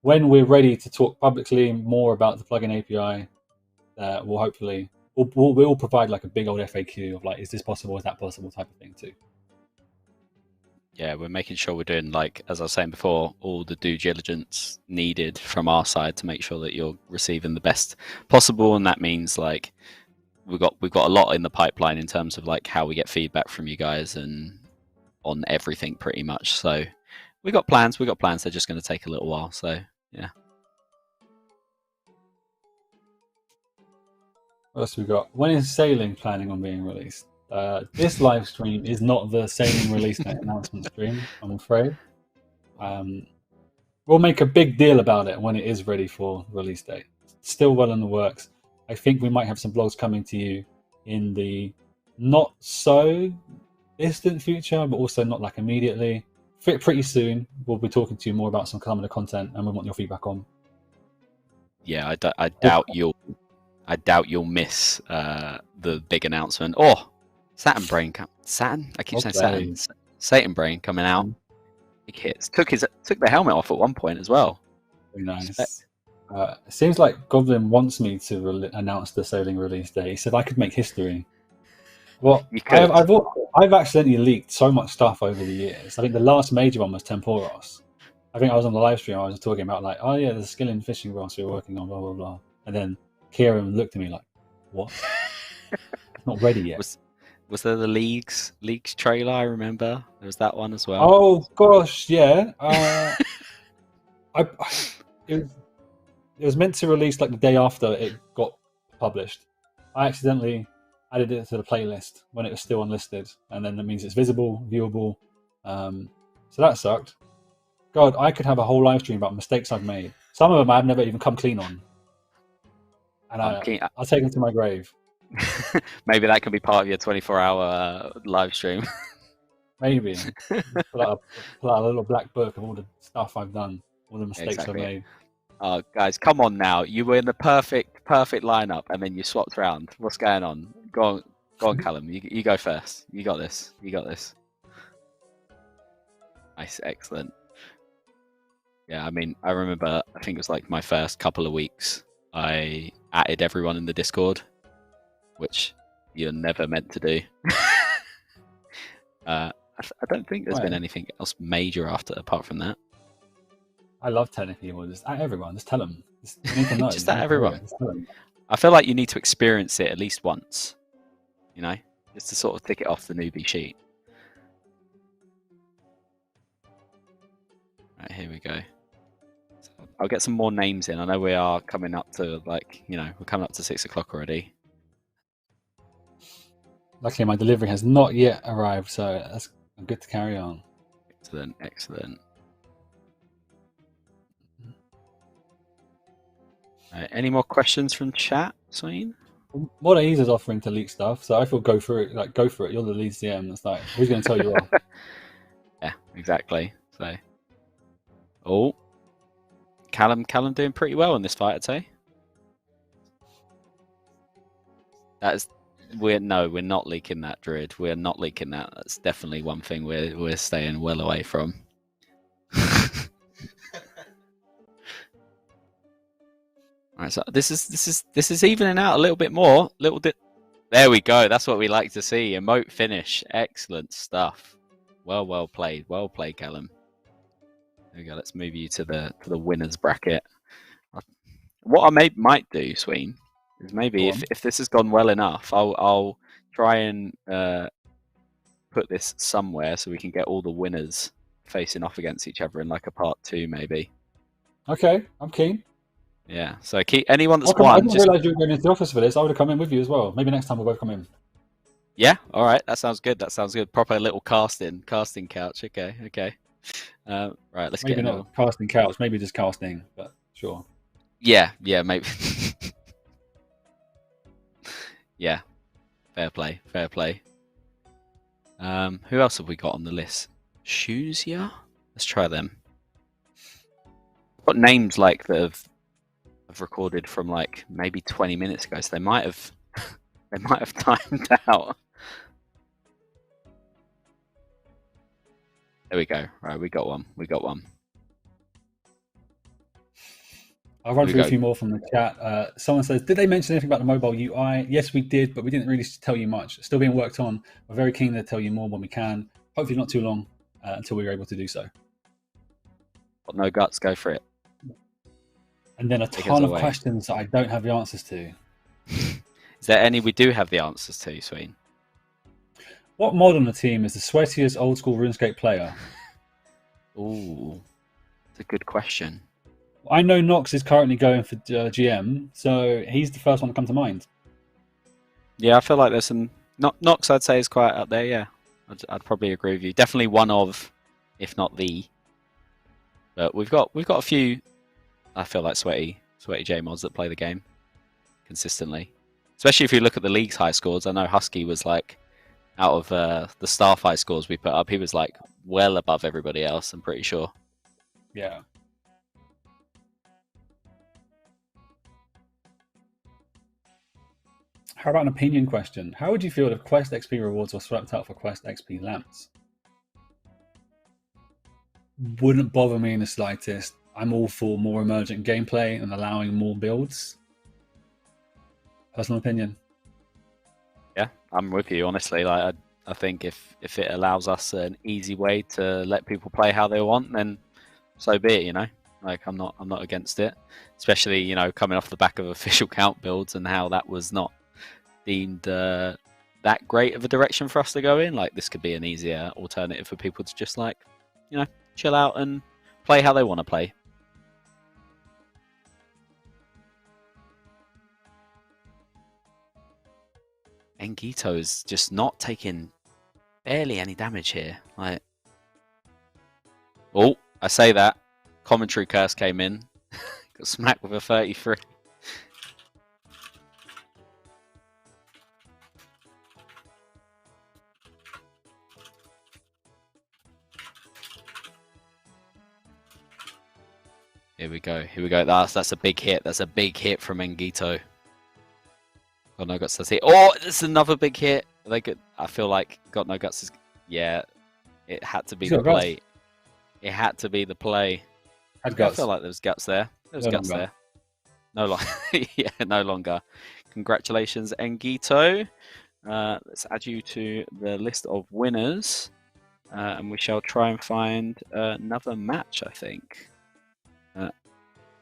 when we're ready to talk publicly more about the plugin API, we'll hopefully we'll provide like a big old FAQ of like, is this possible, is that possible type of thing too. Yeah, we're making sure we're doing, like, as I was saying before, all the due diligence needed from our side to make sure that you're receiving the best possible, and that means like we've got a lot in the pipeline in terms of like how we get feedback from you guys and on everything pretty much. So we got plans. They're just going to take a little while. So yeah. What else we got? When is Sailing planning on being released? This live stream is not the Sailing release date announcement stream, I'm afraid. We'll make a big deal about it when it is ready for release date. Still well in the works. I think we might have some blogs coming to you in the not so distant future, but also not like immediately. pretty soon we'll be talking to you more about some of the content, and we want your feedback on. Yeah, I doubt you'll miss the big announcement. Oh, Saturn Brain, Saturn. I keep saying Saturn. Satan Brain coming out. Big hits. Took the helmet off at one point as well. Very nice. It seems like Goblin wants me to announce the sailing release day. He said I could make history. Well, I've accidentally leaked so much stuff over the years. I think the last major one was Temporos. I think I was on the live stream. I was talking about like, oh yeah, the skill in fishing rods we were working on, blah blah blah. And then Kieran looked at me like, "What? Not ready yet." Was there the leagues trailer? I remember there was that one as well. Oh gosh, yeah. It was meant to release like the day after it got published. I accidentally added it to the playlist when it was still unlisted, and then that means it's visible, viewable. So that sucked. God, I could have a whole live stream about mistakes I've made. Some of them I've never even come clean on, and I'll take them to my grave. Maybe that can be part of your 24-hour live stream. Maybe pull out a little black book of all the stuff I've done, all the mistakes I've made. Oh, guys, come on now! You were in the perfect lineup, and then you swapped around. What's going on? Go on, Callum. You go first. You got this. Nice, excellent. Yeah, I mean, I remember. I think it was like my first couple of weeks. I added everyone in the Discord, which you're never meant to do. I don't think there's been anything else major apart from that. I love telling people, just at everyone, just tell them. Just at everyone. I feel like you need to experience it at least once, just to sort of tick it off the newbie sheet. Right, here we go. So I'll get some more names in. I know we are coming up to we're coming up to 6 o'clock already. Luckily, my delivery has not yet arrived, so that's good to carry on. Excellent. Any more questions from chat, Sween? Mod Ayiza's offering to leak stuff, so I feel go for it. Like, go for it. You're the lead CM. It's like, who's going to tell you off? Yeah, exactly. So, Callum doing pretty well in this fight, I'd say. We're not leaking that, Druid. We're not leaking that. That's definitely one thing we're staying well away from. Alright, so this is evening out a little bit more. There we go. That's what we like to see. Emote finish. Excellent stuff. Well played. Well played, Callum. There we go. Let's move you to the winners bracket. What I might do, Sween, is maybe if this has gone well enough, I'll try and put this somewhere so we can get all the winners facing off against each other in like a part 2, maybe. Okay, I'm keen. Yeah, so anyone that's won. I didn't realise you were going into the office for this. I would have come in with you as well. Maybe next time we'll both come in. Yeah, all right. That sounds good. Proper little casting couch. Okay. Right, let's maybe get not casting couch. Maybe just casting, but sure. Yeah, maybe. Yeah, fair play. Who else have we got on the list? Shoes, yeah. Let's try them. Got names like that have recorded from like maybe 20 minutes ago, so they might have timed out. There we go. Right, we got one. I'll run through a few more from the chat. Someone says, did they mention anything about the mobile UI? Yes, we did, but we didn't really tell you much. Still being worked on. We're very keen to tell you more when we can. Hopefully not too long until we're able to do so. Got no guts, go for it. And then a ton of questions that I don't have the answers to. Is there any we do have the answers to, Sween? What mod on the team is the sweatiest old school RuneScape player? Ooh, it's a good question. I know Nox is currently going for GM, so he's the first one to come to mind. Yeah, I feel like there's some... Nox, I'd say, is quite up there, yeah. I'd probably agree with you. Definitely one of, if not the. But we've got a few, I feel like, sweaty J mods that play the game consistently. Especially if you look at the league's high scores. I know Husky was like, out of the Starfight scores we put up, he was like well above everybody else, I'm pretty sure. Yeah. How about an opinion question? How would you feel if Quest XP rewards were swapped out for Quest XP lamps? Wouldn't bother me in the slightest. I'm all for more emergent gameplay and allowing more builds. Personal opinion. Yeah, I'm with you, honestly. Like, I think if it allows us an easy way to let people play how they want, then so be it, you know. Like, I'm not against it. Especially, you know, coming off the back of official count builds and how that was not deemed that great of a direction for us to go in. Like, this could be an easier alternative for people to just, like, you know, chill out and play how they want to play. Engito is just not taking barely any damage here. Like, oh, I say that. Commentary curse came in. Got smacked with a 33. Here we go. Here we go. That's a big hit. That's a big hit from Engito. Got no guts to see. Oh, this is another big hit. They could. I feel like got no guts is. Yeah, it had to be the play. It had to be the play. I feel like there was guts there. There was guts there. No longer. Yeah, no longer. Congratulations, Engito. Let's add you to the list of winners, and we shall try and find another match, I think.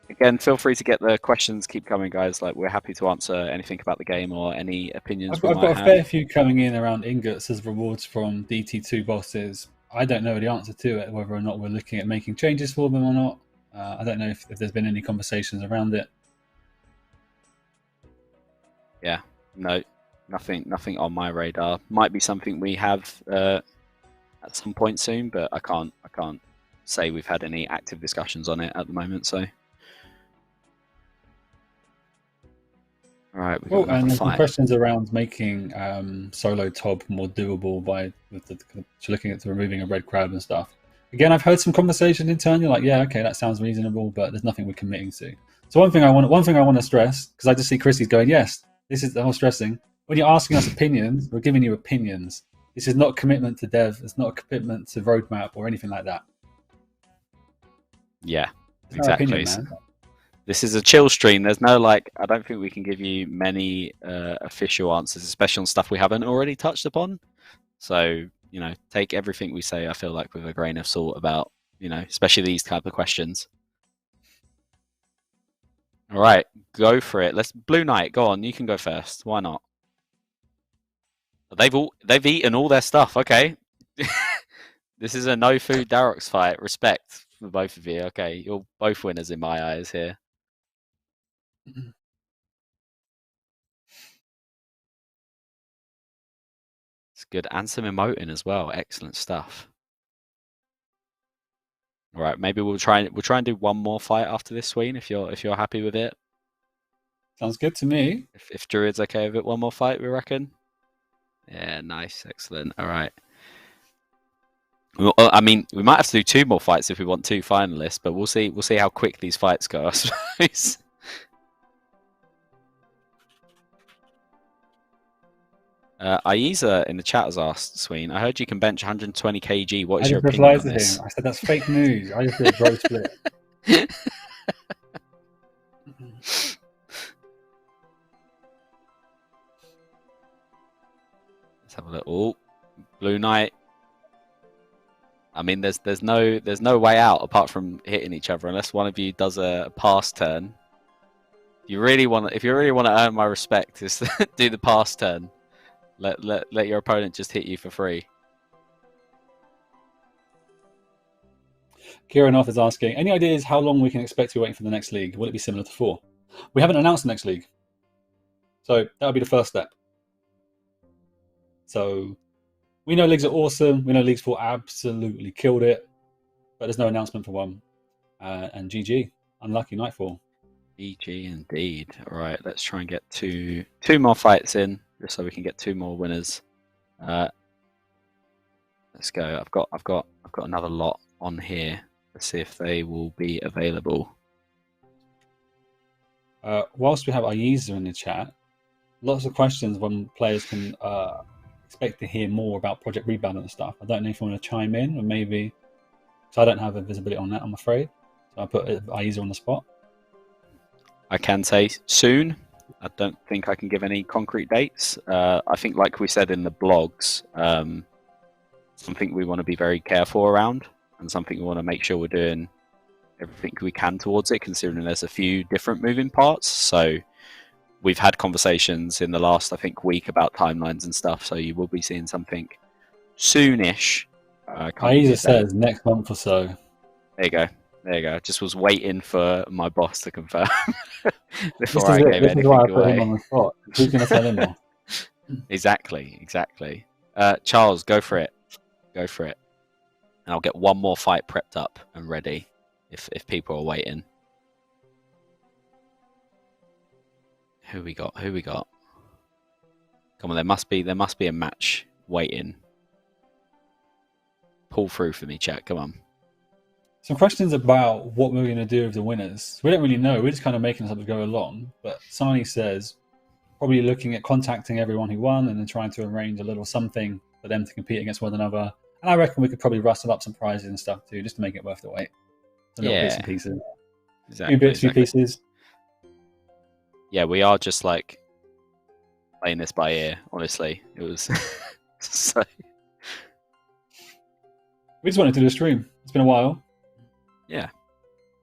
Again, feel free to get the questions. Keep coming, guys. Like, we're happy to answer anything about the game or any opinions. I've got a fair few coming in around ingots as rewards from DT2 bosses. I don't know the answer to it, whether or not we're looking at making changes for them or not. I don't know if there's been any conversations around it. Yeah, no, nothing on my radar. Might be something we have at some point soon, but I can't say we've had any active discussions on it at the moment. So. All right, well, and there's some questions around making solo Tob more doable by looking at removing a red crowd and stuff. Again, I've heard some conversation internally, like, yeah, okay, that sounds reasonable, but there's nothing we're committing to. So one thing I want to stress, because I just see Chrissy's going, yes, this is the whole stressing. When you're asking us opinions, we're giving you opinions. This is not a commitment to dev. It's not a commitment to roadmap or anything like that. Yeah, exactly. Opinion, man. This is a chill stream. There's no, like, I don't think we can give you many official answers, especially on stuff we haven't already touched upon. So, you know, take everything we say, I feel like, with a grain of salt about, you know, especially these type of questions. All right, go for it. Let's Blue Knight, go on. You can go first. Why not? They've eaten all their stuff. Okay. This is a no food Darox fight. Respect for both of you. Okay, you're both winners in my eyes here. It's good, and some emoting as well. Excellent stuff. All right, maybe we'll try and do one more fight after this, Sween, if you're happy with it. Sounds good to me. If Druid's okay with it, one more fight, we reckon. Yeah, nice, excellent. All right. Well, I mean, we might have to do 2 more fights if we want 2 finalists, but we'll see. We'll see how quick these fights go, I suppose. Ayiza in the chat has asked, Sween, I heard you can bench 120 kg. What is your opinion on this? I said that's fake news. I just did a bro split. Let's have a little Blue Knight. I mean, there's no way out apart from hitting each other unless one of you does a pass turn. If you really want to earn my respect, is do the pass turn. Let your opponent just hit you for free. Kieran Off is asking, any ideas how long we can expect to be waiting for the next league? Will it be similar to 4? We haven't announced the next league. So that would be the first step. So we know leagues are awesome. We know leagues 4 absolutely killed it. But there's no announcement for one. And GG. Unlucky Nightfall. GG indeed. All right, let's try and get two more fights in, just so we can get 2 more winners. Let's go. I've got another lot on here. Let's see if they will be available. Whilst we have Ayiza in the chat, lots of questions when players can expect to hear more about Project Rebound and stuff. I don't know if you want to chime in, or maybe, so I don't have a visibility on that, I'm afraid. So I put Ayiza on the spot. I can say soon. I don't think I can give any concrete dates. I think, like we said in the blogs, something we want to be very careful around, and something we want to make sure we're doing everything we can towards it, considering there's a few different moving parts. So we've had conversations in the last, I think, week about timelines and stuff. So you will be seeing something soonish. Ayiza says next month or so. There you go. There you go. Just was waiting for my boss to confirm before I gave anything away. This is why I put him on the spot. Who's going to tell him more? Exactly. Charles, go for it. Go for it. And I'll get one more fight prepped up and ready if people are waiting. Who we got? Come on, there must be a match waiting. Pull through for me, chat. Come on. Some questions about what we're going to do with the winners. We don't really know. We're just kind of making this up as we go along. But Sarnie says probably looking at contacting everyone who won and then trying to arrange a little something for them to compete against one another. And I reckon we could probably rustle up some prizes and stuff too, just to make it worth the wait. Some little bits and pieces. Exactly. Few pieces. Yeah, we are just like playing this by ear. Honestly, it was so. We just wanted to do a stream. It's been a while. Yeah,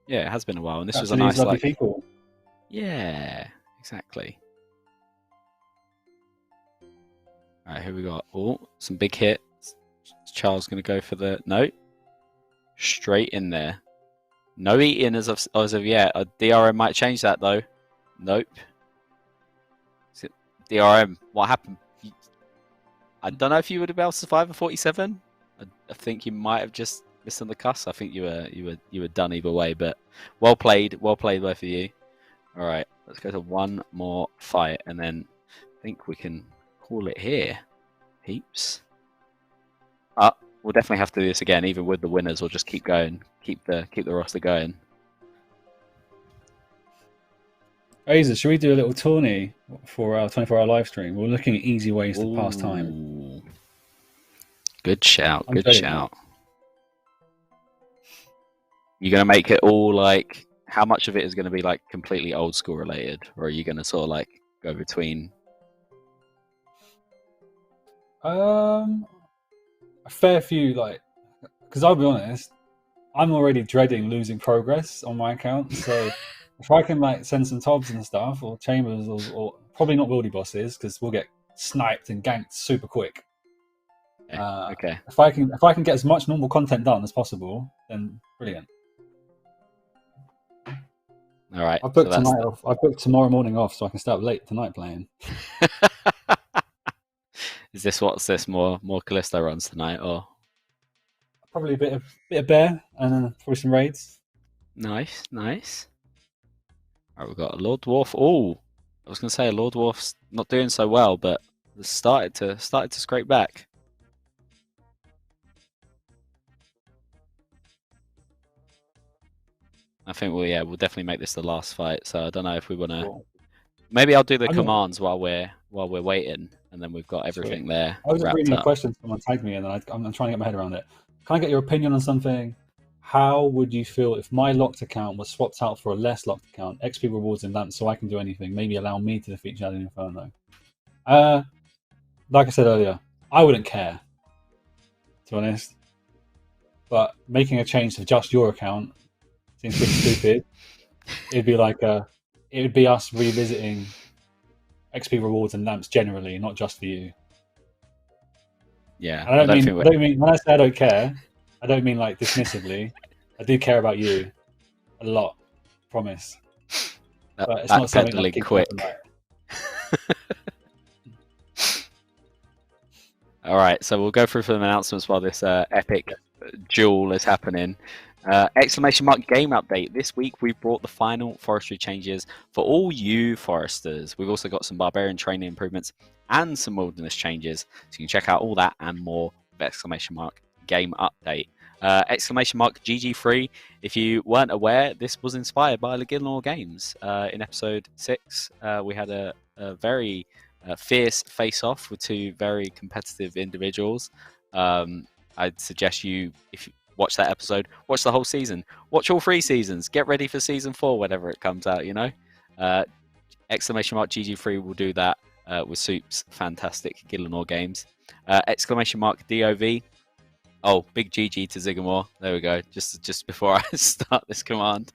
it has been a while, and this was a nice lovely people. Yeah, exactly. All right, here we got. Oh, some big hits. Charles going to go for the straight in there. No eating as of yet. DRM might change that though. Nope. DRM, what happened? I don't know if you would have been able to survive a 47. I think you might have just missed on the cuss. I think you were done either way. But well played, both of you. All right, let's go to one more fight, and then I think we can call it here. Heaps. We'll definitely have to do this again, even with the winners. We'll just keep going, keep the roster going. Ayiza, should we do a little tourney for our 24-hour live stream? We're looking at easy ways to pass time. Good shout. Good shout. You're gonna make it all like? How much of it is gonna be like completely old school related, or are you gonna sort of like go between? A fair few, like, because I'll be honest, I'm already dreading losing progress on my account. So if I can like send some tobs and stuff, or chambers, or probably not wildy bosses, because we'll get sniped and ganked super quick. Okay. If I can get as much normal content done as possible, then brilliant. All right. I booked tonight off. I booked tomorrow morning off, so I can start late tonight playing. What's this more Callisto runs tonight, or probably a bit of bear and then probably some raids. Nice. All right, we've got a Lord Dwarf. Oh, I was going to say a Lord Dwarf's not doing so well, but it's started to scrape back. I think we'll definitely make this the last fight. So I don't know if we want to. Cool. Maybe I'll do the commands while we're waiting, and then we've got everything there. I was reading a question someone tagged me, and I'm trying to get my head around it. Can I get your opinion on something? How would you feel if my locked account was swapped out for a less locked account, XP rewards in that, so I can do anything? Maybe allow me to defeat Gielinor Inferno. Like I said earlier, I wouldn't care, to be honest. But making a change to just your account seems pretty stupid. It'd be like it would be us revisiting XP rewards and lamps generally, not just for you. Yeah, and I don't mean when I say I don't care, I don't mean like dismissively. I do care about you a lot, promise. But it's not something that quick. All right, so we'll go through some announcements while this epic duel is happening. Exclamation mark game update. This week we've brought the final forestry changes for all you foresters. We've also got some barbarian training improvements and some wilderness changes. So you can check out all that and more !game update. !GG3. If you weren't aware, this was inspired by Gielinor Games. In episode 6, we had a very fierce face-off with two very competitive individuals. I'd suggest you, if you watch that episode, watch the whole season. Watch all 3 seasons. Get ready for season 4 whenever it comes out, you know? !GG3 will do that with Soup's fantastic Gielinor Games. !DOV. Oh, big GG to Zigamore. There we go. Just before I start this command.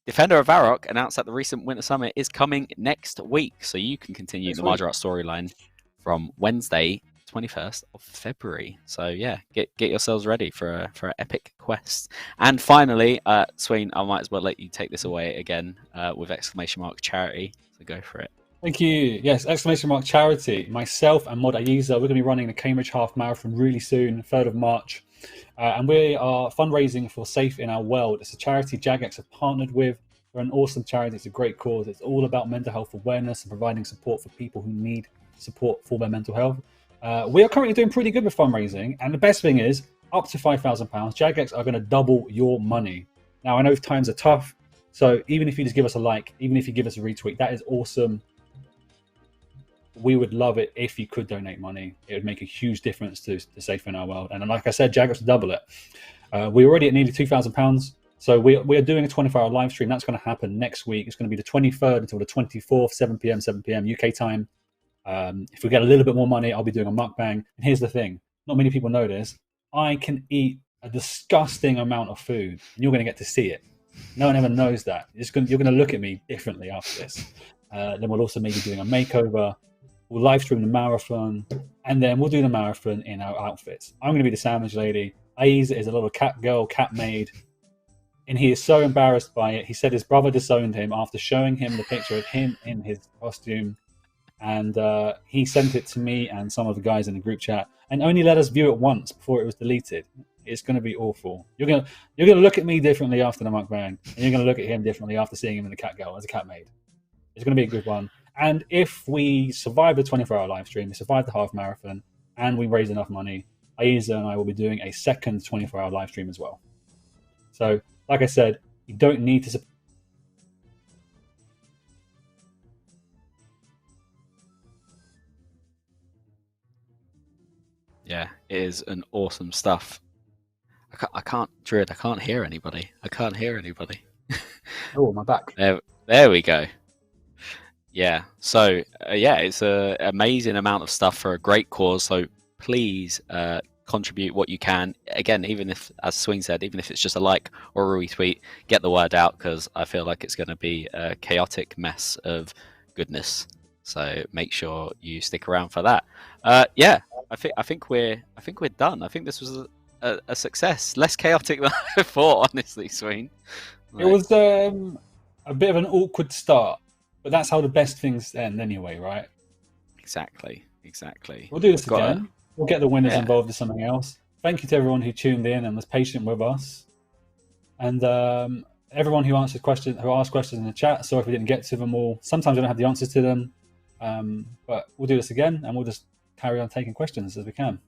Defender of Varrock announced that the recent Winter Summit is coming next week, so you can continue the Margaret storyline from Wednesday, 21st of February. So yeah, get yourselves ready for an epic quest. And finally, Sween, I might as well let you take this away again with !charity. So go for it. Thank you. Yes, !charity. Myself and Mod Ayiza, we're going to be running the Cambridge Half Marathon really soon, 3rd of March. And we are fundraising for Safe in Our World. It's a charity Jagex have partnered with. They're an awesome charity. It's a great cause. It's all about mental health awareness and providing support for people who need support for their mental health. We are currently doing pretty good with fundraising. And the best thing is, up to £5,000, Jagex are going to double your money. Now, I know times are tough. So even if you just give us a like, even if you give us a retweet, that is awesome. We would love it if you could donate money. It would make a huge difference to Safe in Our World. And like I said, Jagex will double it. We're already at nearly £2,000. So we are doing a 24-hour live stream. That's going to happen next week. It's going to be the 23rd until the 24th, 7 p.m. UK time. If we get a little bit more money, I'll be doing a mukbang. And here's the thing. Not many people know this. I can eat a disgusting amount of food. And you're going to get to see it. No one ever knows that. You're going to look at me differently after this. Then we'll also maybe doing a makeover. We'll live stream the marathon, and then we'll do the marathon in our outfits. I'm going to be the sandwich lady. Ayiza is a little cat girl, cat maid, and he is so embarrassed by it. He said his brother disowned him after showing him the picture of him in his costume, and he sent it to me and some of the guys in the group chat, and only let us view it once before it was deleted. It's going to be awful. You're going to look at me differently after the mukbang, and you're going to look at him differently after seeing him in the cat girl as a cat maid. It's going to be a good one. And if we survive the 24-hour live stream, we survive the half marathon, and we raise enough money, Ayiza and I will be doing a second 24-hour live stream as well. So, like I said, you don't need to... Yeah, it is an awesome stuff. I can't, Druid, I can't hear anybody. Oh, my back. There we go. Yeah, so it's an amazing amount of stuff for a great cause. So please contribute what you can. Again, even if, as Sween said, even if it's just a like or a retweet, get the word out, because I feel like it's going to be a chaotic mess of goodness. So make sure you stick around for that. Yeah, I think we're done. I think this was a success. Less chaotic than I thought, honestly, Sween. It was a bit of an awkward start. But that's how the best things end anyway, right? Exactly. We'll do this again. We'll get the winners involved in something else. Thank you to everyone who tuned in and was patient with us. And everyone who asked questions in the chat. Sorry if we didn't get to them all. Sometimes I don't have the answers to them. But we'll do this again, and we'll just carry on taking questions as we can.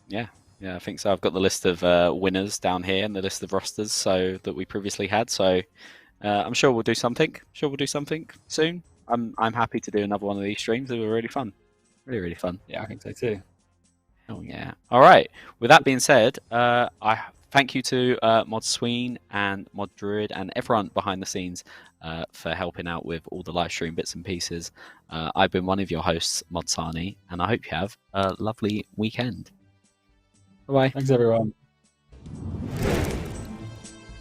Yeah, I think so. I've got the list of winners down here and the list of rosters that we previously had. So I'm sure we'll do something. Soon. I'm happy to do another one of these streams. They were really fun. Really fun. Yeah, I think so too. Oh yeah. All right. With that being said, I thank you to Mods Sween and Mod Druid and everyone behind the scenes for helping out with all the live stream bits and pieces. I've been one of your hosts, Mods Sarnie, and I hope you have a lovely weekend. Bye-bye. Thanks, everyone.